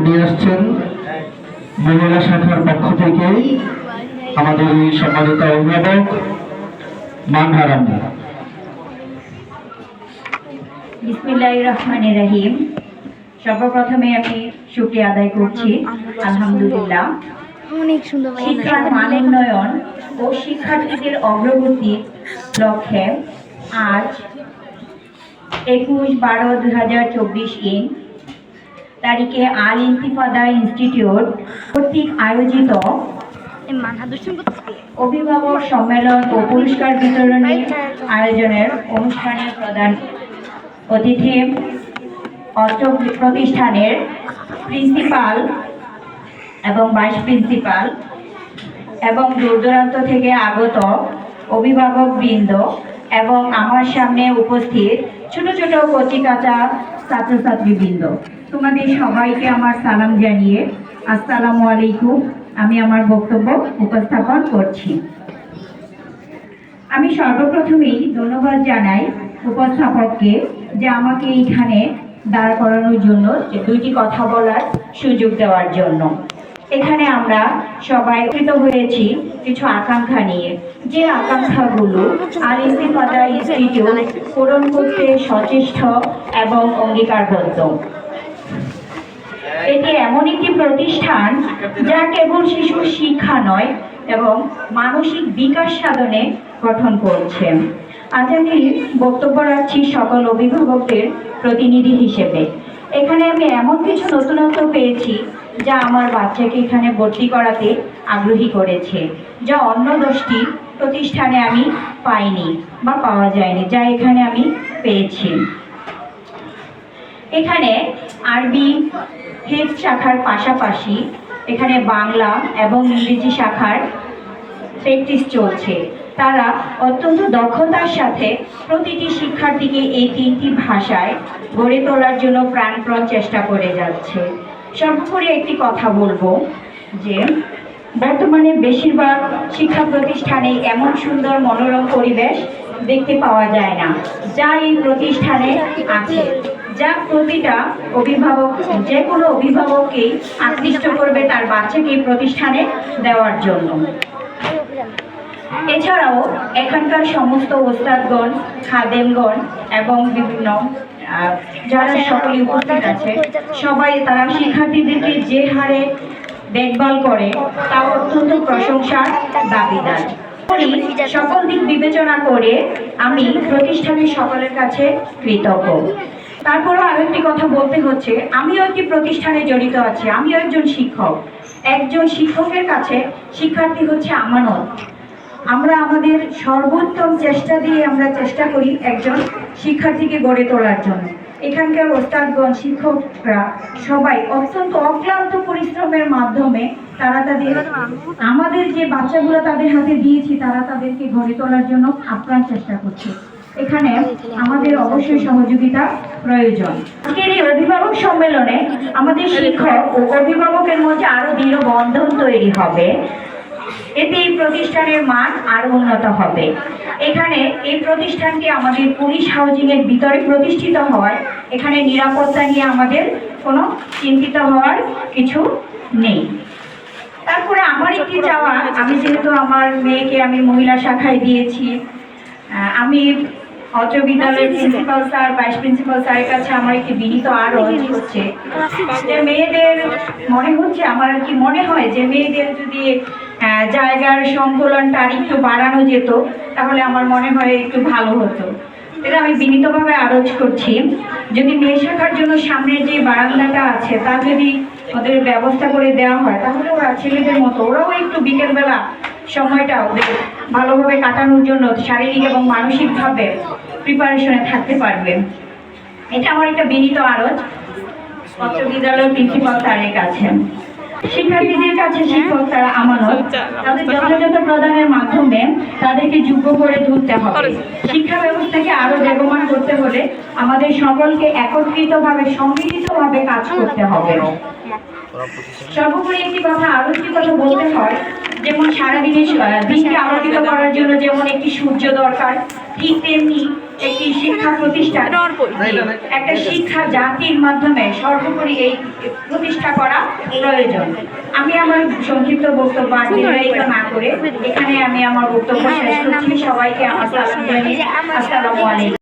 নিয়ে আসছেন মহিলা শাখার পক্ষ থেকে আমাদের এই সম্মানিত অভিভাবক মানহারাম। বিসমিল্লাহির রহমানির রহিম। সর্বপ্রথমে আমি শুকরিয়া আদায় করছি আলহামদুলিল্লাহ। শিক্ষার মান উন্নয়ন ও শিক্ষার্থীদের অগ্রগতির লক্ষ্যে আজ 21/12/2024 তারিখে আল ইন্তিফাদা ইনস্টিটিউট কর্তৃক আয়োজিত অভিভাবক সম্মেলন ও পুরস্কার বিতরণী আয়োজনের অনুষ্ঠানে প্রধান অতিথি অত্র প্রতিষ্ঠানের প্রিন্সিপাল এবং ভাইস প্রিন্সিপাল এবং দূর দূরান্ত থেকে আগত অভিভাবক বৃন্দ এবং আমার সামনে উপস্থিত ছোট ছোট কচিকাঁচা ছাত্রছাত্রীবৃন্দ, তোমাদের সবাইকে আমার সালাম জানিয়ে আসসালামু আলাইকুম। আমি আমার বক্তব্য উপস্থাপন করছি। আমি সর্বপ্রথমেই ধন্যবাদ জানাই উপস্থাপককে যে আমাকে এইখানে দাঁড় করানোর জন্য, দুইটি কথা বলার সুযোগ দেওয়ার জন্য। এখানে আমরা সবাই একত্রিত হয়েছি কিছু আকাঙ্ক্ষা নিয়ে, যে আকাঙ্ক্ষাগুলো আল ইন্তিফাদা ইনস্টিটিউট পূরণ করতে সচেষ্ট এবং অঙ্গীকারবদ্ধ। এটি এমন একটি প্রতিষ্ঠান যা কেবল শিশুর শিক্ষা নয় এবং মানসিক বিকাশ সাধনে গঠন করছে। আজ আমি বক্তব্য রাখছি সকল অভিভাবকদের প্রতিনিধি হিসেবে। এখানে আমি এমন কিছু নতুনত্ব পেয়েছি যা আমার বাচ্চাকে এখানে ভর্তি করাতে আগ্রহী করেছে, যা অন্য 10টি প্রতিষ্ঠানে আমি পাইনি বা পাওয়া যায়নি, যা এখানে আমি পেয়েছি। এখানে আরবি হেফজ শাখার পাশাপাশি এখানে বাংলা এবং ইংরেজি শাখার প্র্যাকটিস চলছে। তারা অত্যন্ত দক্ষতার সাথে প্রতিটি শিক্ষার্থীকে এই 3টি ভাষায় গড়ে তোলার জন্য প্রাণপণ চেষ্টা করে যাচ্ছে। সর্বোপরি একটি কথা বলবো যে বর্তমানে বেশিরভাগ শিক্ষা প্রতিষ্ঠানে এমন সুন্দর মনোরম পরিবেশ দেখতে পাওয়া যায় না, যা এই প্রতিষ্ঠানে আছে, যা প্রতিটা অভিভাবক, যে কোনো অভিভাবককেই আকৃষ্ট করবে তার বাচ্চাকে এই প্রতিষ্ঠানে দেওয়ার জন্য। এছাড়াও এখানকার সমস্ত ওস্তাদগণ, খাদেমগণ এবং বিভিন্ন যারা সকলে উপস্থিত আছে, সবাই তারা শিক্ষার্থীদেরকে যে হারে দেখভাল করে তা অত্যন্ত প্রশংসার দাবিদার। সকল দিক বিবেচনা করে আমি প্রতিষ্ঠানের সকলের কাছে কৃতজ্ঞ। তারপরও আরো একটি কথা বলতে হচ্ছে, আমিও একটি প্রতিষ্ঠানে জড়িত আছি, আমিও একজন শিক্ষক। একজন শিক্ষকের কাছে শিক্ষার্থী হচ্ছে আমানত। আমরা আমাদের সর্বোত্তম চেষ্টা দিয়ে আমরা চেষ্টা করি একজন শিক্ষার্থীকে গড়ে তোলার জন্য। এখানকার ওস্তাদগণ, শিক্ষকরা সবাই অত্যন্ত অক্লান্ত পরিশ্রমের মাধ্যমে তারা আমাদের যে বাচ্চাগুলো তাদের হাতে দিয়েছি, তারা তাদেরকে গড়ে তোলার জন্য আপ্রাণ চেষ্টা করছে। এখানে আমাদের অবশ্যই সহযোগিতা প্রয়োজন। আজকের এই অভিভাবক সম্মেলনে আমাদের শিক্ষক ও অভিভাবকের মধ্যে আরো দৃঢ় বন্ধন তৈরি হবে। এতে এই প্রতিষ্ঠানের মান আরো উন্নত হবে। এখানে এই প্রতিষ্ঠানটি আমাদের পুলিশ হাউজিং এর ভিতরে প্রতিষ্ঠিত হওয়ায় এখানে নিরাপত্তা নিয়ে আমাদের কোনো চিন্তিত হওয়ার কিছু নেই। তারপরে আমার একটি চাওয়া, আমি যেহেতু আমার মেয়েকে আমি মহিলা শাখায় দিয়েছি, আমি অত্র বিদ্যালয়ের প্রিন্সিপাল স্যার, ভাইস প্রিন্সিপাল স্যারের কাছে আমার একটি বিনীত আরজ হচ্ছে যে মেয়েদের আমার কি মনে হয় যে মেয়েদের যদি জায়গার সংকলনটা আর একটু বাড়ানো যেত তাহলে আমার মনে হয় একটু ভালো হতো। এটা আমি বিনীতভাবে আরজ করছি, যদি মেয়ে শাখার জন্য সামনের যে বারান্দাটা আছে তা যদি ওদের ব্যবস্থা করে দেওয়া হয় তাহলে ওরা ছেলেদের মতো ওরাও একটু বিকেলবেলা সময়টা ওদের ভালোভাবে কাটানোর জন্য শারীরিক এবং মানসিকভাবে প্রিপারেশনে থাকতে পারবে। এটা আমার একটা বিনীত আরজ অত্র বিদ্যালয়ের প্রিন্সিপাল স্যারের কাছে। শিক্ষার্থীদের কাছে শিক্ষক তারা আমানত, তাদের যথাযথ প্রদানের মাধ্যমে তাদেরকে যোগ্য করে তুলতে হবে। শিক্ষা ব্যবস্থাকে আরো বেগবান করতে হলে আমাদের সকলকে একত্রিতভাবে সম্মিলিতভাবে কাজ করতে হবে। সর্বোপরি একটি কথা, আরো একটি কথা বলতে হয়, যেমন সারাদিনে দিনকে আলোকিত করার জন্য যেমন একটি সূর্য দরকার, ঠিক তেমনি একটি শিক্ষা প্রতিষ্ঠান, একটা শিক্ষা জাতির মাধ্যমে সর্বোপরি এই প্রতিষ্ঠা করা প্রয়োজন। আমি আমার সংক্ষিপ্ত বক্তব্য আর দীর্ঘায়িত না করে এখানে আমি আমার বক্তব্য শেষ করছি। সবাইকে আমার সালাম জানিয়ে আসসালামু আলাইকুম।